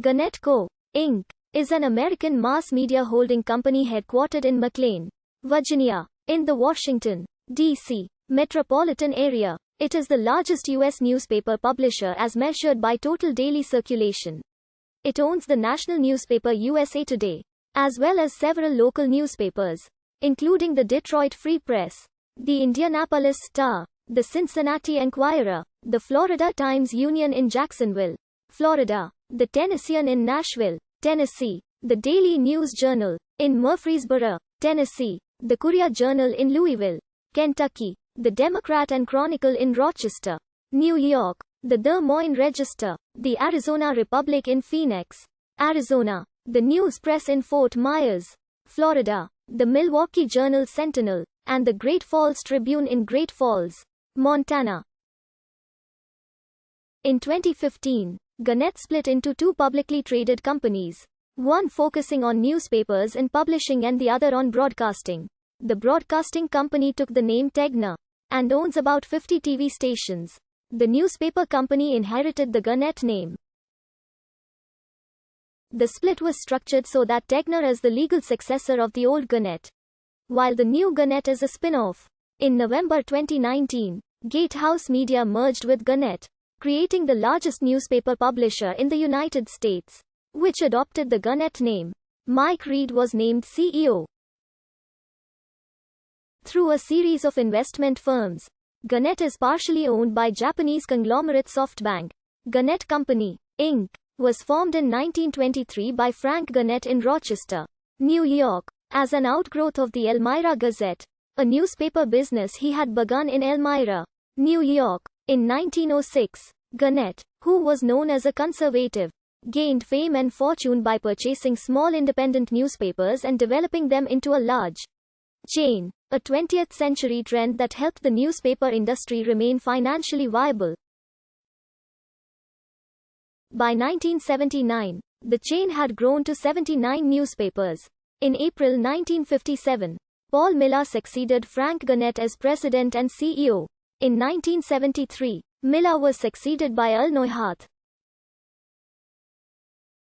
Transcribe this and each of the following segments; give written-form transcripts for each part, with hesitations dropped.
Gannett Co., Inc. is an American mass media holding company headquartered in McLean, Virginia, in the Washington, D.C. metropolitan area. It is the largest U.S. newspaper publisher as measured by total daily circulation. It owns the national newspaper USA Today, as well as several local newspapers, including the Detroit Free Press, the Indianapolis Star, the Cincinnati Enquirer, the Florida Times-Union in Jacksonville, Florida, the Tennessean in Nashville, Tennessee, the Daily News Journal in Murfreesboro, Tennessee, the Courier-Journal in Louisville, Kentucky, the Democrat and Chronicle in Rochester, New York, the Des Moines Register, the Arizona Republic in Phoenix, Arizona, the News Press in Fort Myers, Florida, the Milwaukee Journal-Sentinel, and the Great Falls Tribune in Great Falls, Montana. In 2015, Gannett split into two publicly traded companies, one focusing on newspapers and publishing and the other on broadcasting. The broadcasting company took the name Tegna and owns about 50 TV stations. The newspaper company inherited the Gannett name. The split was structured so that Tegna is the legal successor of the old Gannett, while the new Gannett is a spin-off. In November 2019, Gatehouse Media merged with Gannett, creating the largest newspaper publisher in the United States, which adopted the Gannett name. Mike Reed was named CEO. Through a series of investment firms, Gannett is partially owned by Japanese conglomerate SoftBank. Gannett Company, Inc. was formed in 1923 by Frank Gannett in Rochester, New York, as an outgrowth of the Elmira Gazette, a newspaper business he had begun in Elmira, New York. In 1906, Gannett, who was known as a conservative, gained fame and fortune by purchasing small independent newspapers and developing them into a large chain, a 20th century trend that helped the newspaper industry remain financially viable. By 1979, the chain had grown to 79 newspapers. In April 1957, Paul Miller succeeded Frank Gannett as president and CEO. In 1973, Miller was succeeded by Earl Neuharth.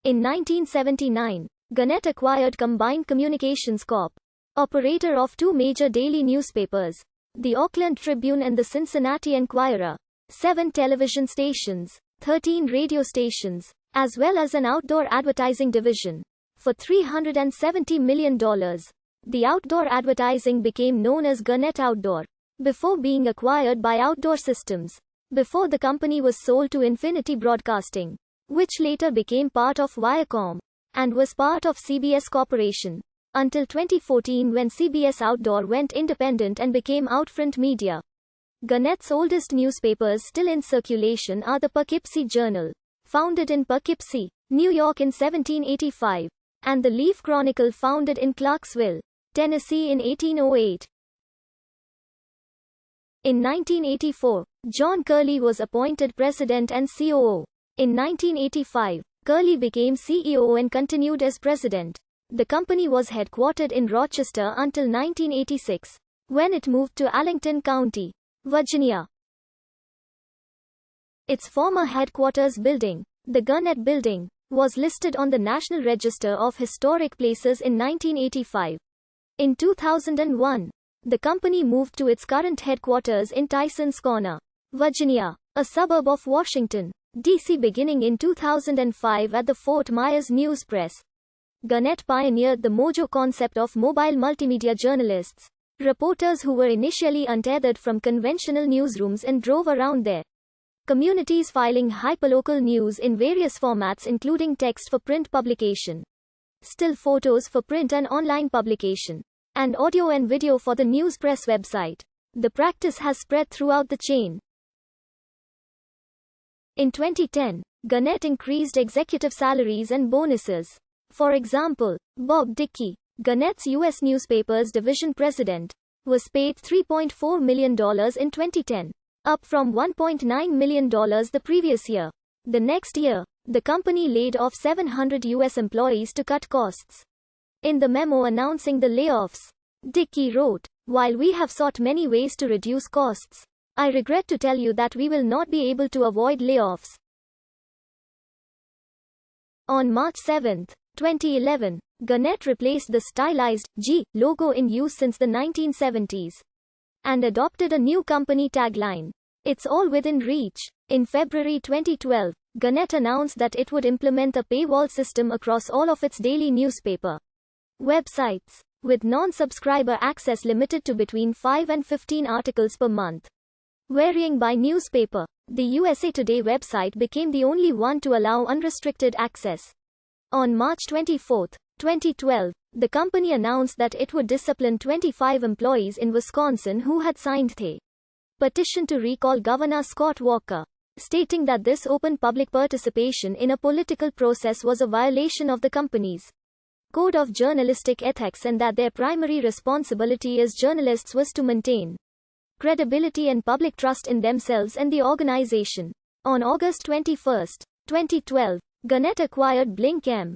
In 1979, Gannett acquired Combined Communications Corp., operator of two major daily newspapers, the Oakland Tribune and the Cincinnati Enquirer, 7 television stations, 13 radio stations, as well as an outdoor advertising division. For $370 million, the outdoor advertising became known as Gannett Outdoor, before being acquired by Outdoor Systems, before the company was sold to Infinity Broadcasting, which later became part of Viacom, and was part of CBS Corporation, until 2014 when CBS Outdoor went independent and became Outfront Media. Gannett's oldest newspapers still in circulation are the Poughkeepsie Journal, founded in Poughkeepsie, New York in 1785, and the Leaf Chronicle, founded in Clarksville, Tennessee in 1808. In 1984, John Curley was appointed president and COO. In 1985, Curley became CEO and continued as president. The company was headquartered in Rochester until 1986, when it moved to Arlington County, Virginia. Its former headquarters building, the Gannett Building, was listed on the National Register of Historic Places in 1985. In 2001, the company moved to its current headquarters in Tysons Corner, Virginia, a suburb of Washington, D.C. beginning in 2005 at the Fort Myers News Press. Gannett pioneered the Mojo concept of mobile multimedia journalists, reporters who were initially untethered from conventional newsrooms and drove around their communities filing hyperlocal news in various formats including text for print publication, still photos for print and online publication, and audio and video for the news press website. The practice has spread throughout the chain. In 2010, Gannett increased executive salaries and bonuses. For example, Bob Dickey, Gannett's U.S. Newspapers Division President, was paid $3.4 million in 2010, up from $1.9 million the previous year. The next year, the company laid off 700 U.S. employees to cut costs. In the memo announcing the layoffs, Dickey wrote, "While we have sought many ways to reduce costs, I regret to tell you that we will not be able to avoid layoffs. On March 7, 2011, Gannett replaced the stylized G logo in use since the 1970s and adopted a new company tagline. It's all within reach. In February 2012, Gannett announced that it would implement a paywall system across all of its daily newspaper websites, with non-subscriber access limited to between 5 and 15 articles per month, varying by newspaper. The USA Today website became the only one to allow unrestricted access. On March 24, 2012, the company announced that it would discipline 25 employees in Wisconsin who had signed the petition to recall Governor Scott Walker, stating that this open public participation in a political process was a violation of the company's code of journalistic ethics and that their primary responsibility as journalists was to maintain credibility and public trust in themselves and the organization. On August 21, 2012, Gannett acquired Blink M.